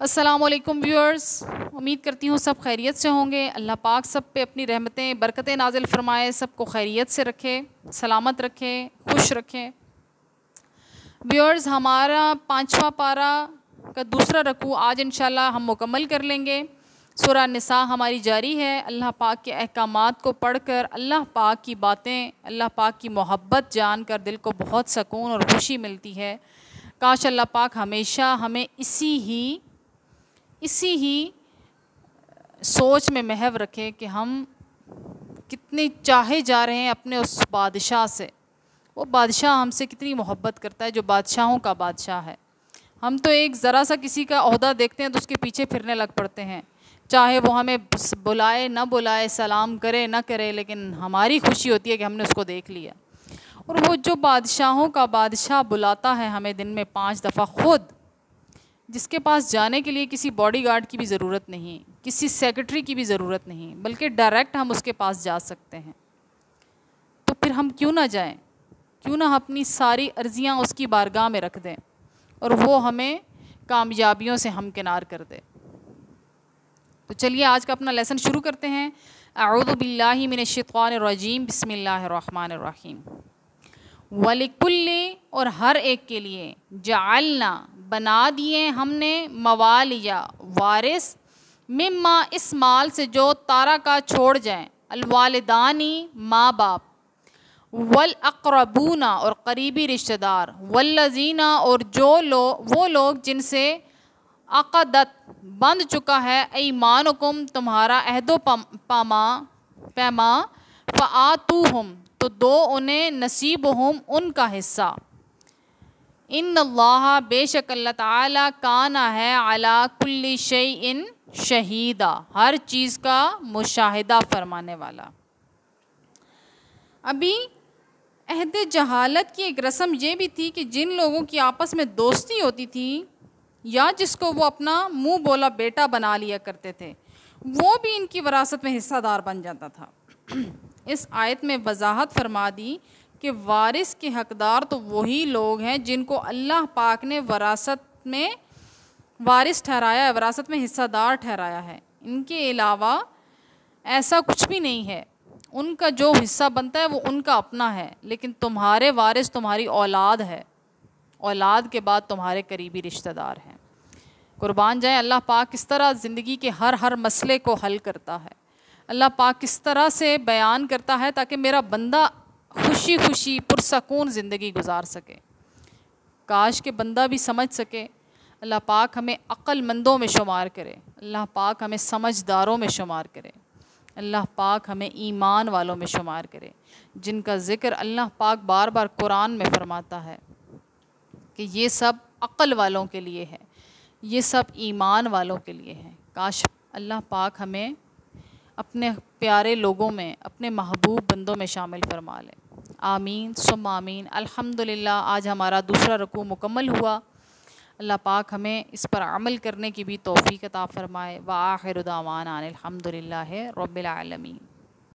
अस्सलामुअलैकुम व्यूअर्स, उम्मीद करती हूँ सब खैरियत से होंगे। अल्लाह पाक सब पे अपनी रहमतें बरकतें नाजिल फरमाए, सबको खैरियत से रखे, सलामत रखे, खुश रखे। व्यूअर्स, हमारा 5वां पारा का दूसरा रकू आज इंशाल्लाह हम मुकम्मल कर लेंगे। सूरह निसा हमारी जारी है। अल्लाह पाक के अहकामात को पढ़कर, अल्लाह पाक की बातें, अल्लाह पाक की मोहब्बत जानकर दिल को बहुत सुकून और खुशी मिलती है। काश अल्लाह पाक हमेशा हमें इसी ही सोच में महव रखे कि हम कितने चाहे जा रहे हैं अपने उस बादशाह से। वो बादशाह हमसे कितनी मोहब्बत करता है, जो बादशाहों का बादशाह है। हम तो एक ज़रा सा किसी का ओहदा देखते हैं तो उसके पीछे फिरने लग पड़ते हैं, चाहे वो हमें बुलाए ना बुलाए, सलाम करे ना करे, लेकिन हमारी खुशी होती है कि हमने उसको देख लिया। और वो जो बादशाहों का बादशाह बुलाता है हमें दिन में 5 दफ़ा खुद, जिसके पास जाने के लिए किसी बॉडीगार्ड की भी ज़रूरत नहीं, किसी सेक्रेटरी की भी ज़रूरत नहीं, बल्कि डायरेक्ट हम उसके पास जा सकते हैं। तो फिर हम क्यों ना जाएं? क्यों ना अपनी सारी अर्ज़ियाँ उसकी बारगाह में रख दें और वो हमें कामयाबियों से हमकिनार कर दे। तो चलिए आज का अपना लेसन शुरू करते हैं। अऊज़ु बिल्लाहि मिनश्शैतानिर्रजीम, बिस्मिल्लाहिर्रहमानिर्रहीम। वलिकुल्ली, और हर एक के लिए, जअलना, बना दिए हमने, मवालिया, वारिस, मिम्मा, इस माल से जो तारा का छोड़ जाएं, अलवालिदानी, माँ बाप, वल अक़रबूना, और करीबी रिश्तेदार, वल्लज़ीना, और वो लोग जिनसे अक़दत, बंध चुका है, ईमानुकुम, तुम्हारा अहदो पैमा, फ़आतूहुम, तो दो उन्हें, नसीबहुम, उनका हिस्सा। इन्नल्लाह, बेशक अल्लाह ताला, काना है, अला कुल्ली शैइन शहीदा, हर चीज़ का मुशाहिदा फरमाने वाला। अभी अहद जहालत की एक रस्म ये भी थी कि जिन लोगों की आपस में दोस्ती होती थी या जिसको वो अपना मुंह बोला बेटा बना लिया करते थे, वो भी इनकी विरासत में हिस्सादार बन जाता था। इस आयत में वजाहत फरमा दी कि वारिस के हकदार तो वही लोग हैं जिनको अल्लाह पाक ने विरासत में वारिस ठहराया है, विरासत में हिस्सादार ठहराया है। इनके अलावा ऐसा कुछ भी नहीं है। उनका जो हिस्सा बनता है वो उनका अपना है, लेकिन तुम्हारे वारिस तुम्हारी औलाद है, औलाद के बाद तुम्हारे करीबी रिश्तेदार हैं। कुर्बान जाए अल्लाह पाक किस तरह ज़िंदगी के हर मसले को हल करता है। अल्लाह पाक किस तरह से बयान करता है ताकि मेरा बंदा खुशी खुशी पुरसकून ज़िंदगी गुजार सके। काश के बंदा भी समझ सके। अल्लाह पाक हमें अक्लमंदों में शुमार करे, अल्लाह पाक हमें समझदारों में शुमार करे, अल्लाह पाक हमें ईमान वालों में शुमार करे, जिनका ज़िक्र अल्लाह पाक बार बार कुरान में फरमाता है कि ये सब अक्ल वालों के लिए है, ये सब ईमान वालों के लिए है। काश अल्लाह पाक हमें अपने प्यारे लोगों में, अपने महबूब बंदों में शामिल फरमा ले। आमीन सुम्मा आमीन। अल्हम्दुलिल्लाह, आज हमारा दूसरा रकू मुकम्मल हुआ। अल्लाह पाक हमें इस पर अमल करने की भी तौफ़ीक़ अता फ़रमाए। व आखिरु दावाना अनिल हम्दुलिल्लाहि रब्बिल आलमीन।